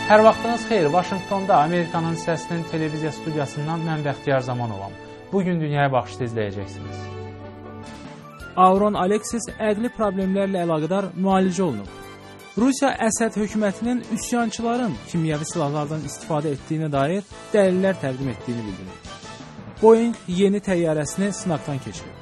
Hər vaxtınız xeyir, Vaşinqtonda Amerikanın Səsinin televiziya studiyasından mən Bəxtiyar Zamanovam. Bugün Dünyaya Baxışda izləyəcəksiniz. Avron Aleksis əqli problemlərlə əlaqədar müalicə olunub. Rusiya Əsəd hökumətinin üsyançıların kimyəvi silahlardan istifadə etdiyinə dair dəlillər təqdim etdiyini bildirir. Boeing yeni təyyarəsini sınaqdan keçirib.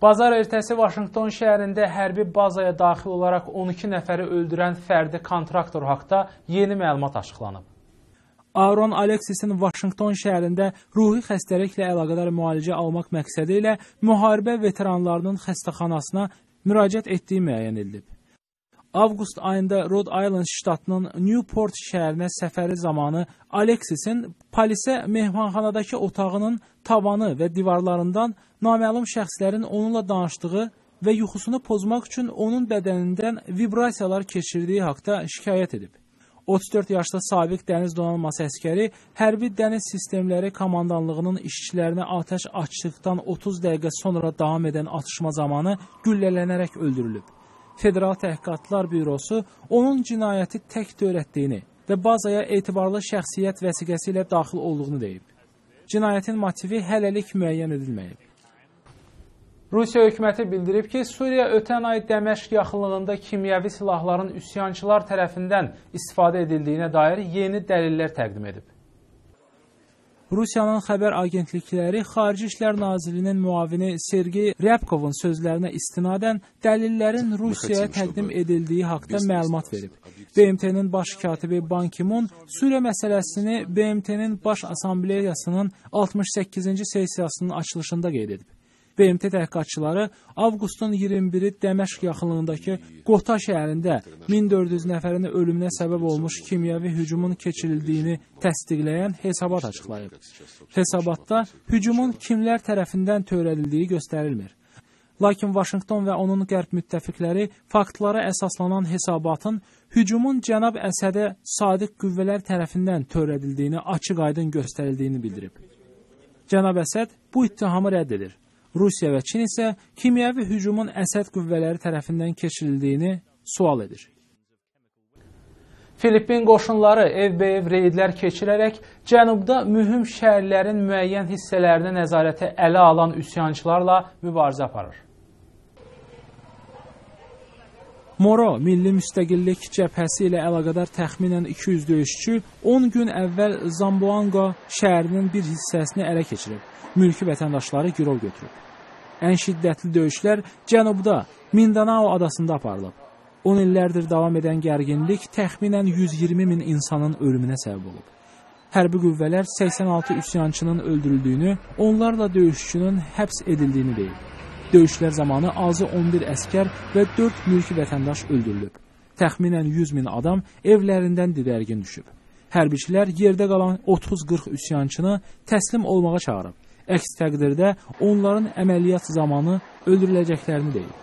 Bazar ertəsi Vaşinqton şəhərində hərbi bazaya daxil olaraq 12 nəfəri öldürən fərdi kontraktor haqda yeni məlumat açıqlanıb. Avron Aleksisin Vaşinqton şəhərində ruhi xəstəliklə əlaqədar müalicə almaq məqsədi ilə müharibə veteranlarının xəstəxanasına müraciət etdiyi müəyyən edilib. Avqust ayında Rhode Island ştatının Newport şəhərinə səfəri zamanı Aleksisin polisə mehmanxanadakı otağının tavanı və divarlarından naməlum şəxslərin onunla danışdığı və yuxusunu pozmaq üçün onun bədənindən vibrasiyalar keçirdiyi haqda şikayət edib. 34 yaşlı sabiq dəniz donanması əskəri hərbi dəniz sistemləri komandanlığının işçilərinə atəş açdıqdan 30 dəqiqə sonra davam edən atışma zamanı güllələnərək öldürülüb. Federal Təhqiqatlar Bürosu onun cinayəti tək törətdiyini və bazaya etibarlı şəxsiyyət vəsiqəsi ilə daxil olduğunu deyib. Cinayətin motivi hələlik müəyyən edilməyib. Rusiya hökuməti bildirib ki, Suriya ötən ay Dəməşq yaxınlığında kimyəvi silahların üsyançılar tərəfindən istifadə edildiyinə dair yeni dəlillər təqdim edib. Rusiyanın xəbər agentlikləri Xarici İşlər Nazirliyinin müavini Sergey Ryabkovun sözlərinə istinadən dəlillərin Rusiyaya təqdim edildiyi haqda məlumat verib. BMT-nin baş katibi Ban Ki-moon Suriya məsələsini BMT-nin baş assambleyasının 68-ci sessiyasının açılışında qeyd edib. BMT təhqiqatçıları avqustun 21-i Dəməşq yaxınlığındakı Qota şəhərində 1400 nəfərin ölümünə səbəb olmuş kimyəvi hücumun keçirildiyini təsdiqləyən hesabat açıqlayıb. Hesabatda hücumun kimlər tərəfindən törədildiyi göstərilmir. Lakin Vaşinqton və onun qərb müttəfiqləri faktlara əsaslanan hesabatın hücumun cənab Əsədə sadiq qüvvələr tərəfindən törədildiyini açıq-aydın göstərildiyini bildirib. Cənab Əsəd bu ittihamı rədd edir. Rusiya və Çin isə kimyəvi hücumun Əsəd qüvvələri tərəfindən keçirildiyini sual edir. Filippin qoşunları evbə-ev reydlər keçirərək cənubda mühüm şəhərlərin müəyyən hissələrini nəzarətə ələ alan üsyançılarla mübarizə aparır. Moro Milli Müstəqillik Cəbhəsi ilə əlaqədar təxminən 200 döyüşçü 10 gün əvvəl Zamboanga şəhərinin bir hissəsini ələ keçirib. Mülki vətəndaşları girov götürüb. Ən şiddətli döyüşlər cənubda Mindanao adasında aparılıb. 10 illərdir davam edən gərginlik təxminən 120 min insanın ölümünə səbəb olub. Hərbi qüvvələr 86 üsyançının öldürüldüyünü, onlarla döyüşçünün həbs edildiyini deyib. Döyüşlər zamanı azı 11 əskər və 4 mülki vətəndaş öldürülüb. Təxminən 100 min adam evlərindən didərgin düşüb. Hərbiçilər yerdə qalan 30-40 üsyançını təslim olmağa çağırıb. Əks təqdirdə onların əməliyyat zamanı öldürüləcəklərini deyib.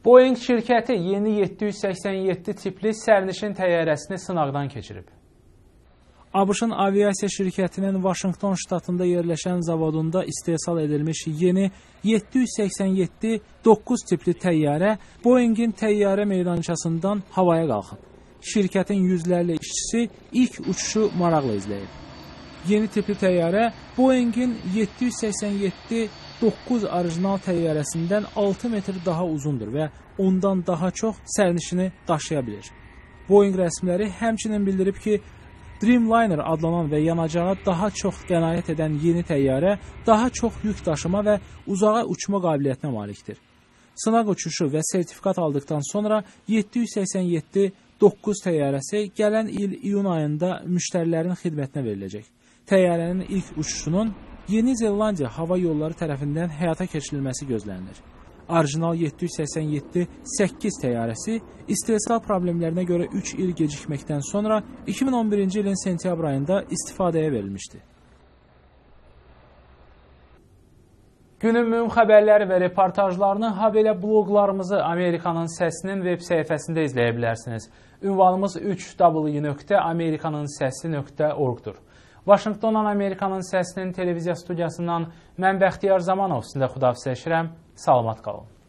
Boeing şirkəti yeni 787 tipli sərnişin təyyarəsini sınaqdan keçirib. ABŞ-ın aviasiya şirkətinin Vaşinqton ştatında yerləşən zavodunda istehsal edilmiş yeni 787-9 tipli təyyarə Boeing'in təyyarə meydançasından havaya qalxıb. Şirkətin yüzlərlə işçisi ilk uçuşu maraqla izləyib. Yeni tipli təyyarə Boeing'in 787-9 orijinal təyyarəsindən 6 metr daha uzundur və ondan daha çox sərnişini daşıya bilir. Boeing rəsmiləri həmçinin bildirib ki, Dreamliner adlanan və yanacağa daha çox qənaət edən yeni təyyarə daha çox yük daşıma və uzağa uçma qabiliyyətinə malikdir. Sınaq uçuşu və sertifikat aldıqdan sonra 787-9 təyyarəsi gələn il iyun ayında müştərilərin xidmətinə veriləcək. Təyyarənin ilk uçuşunun Yeni Zelandiya hava yolları tərəfindən həyata keçirilməsi gözlənilir. Orijinal 787-8 təyyarəsi istehsal problemlərinə görə 3 il gecikməkdən sonra 2011-ci ilin sentyabr ayında istifadəyə verilmişdi. Günün mühüm xəbərləri və reportajlarını habelə bloqlarımızı Amerikanın Səsinin web səhifəsində izləyə bilərsiniz. Ünvanımız 3w.amerikanınsəsi.org-dur. Vaşinqtondan Amerikanın Səsinin televiziya studiyasından mən Bəxtiyar Zamanov sizlə xudafizləşirəm. Salamat qalın.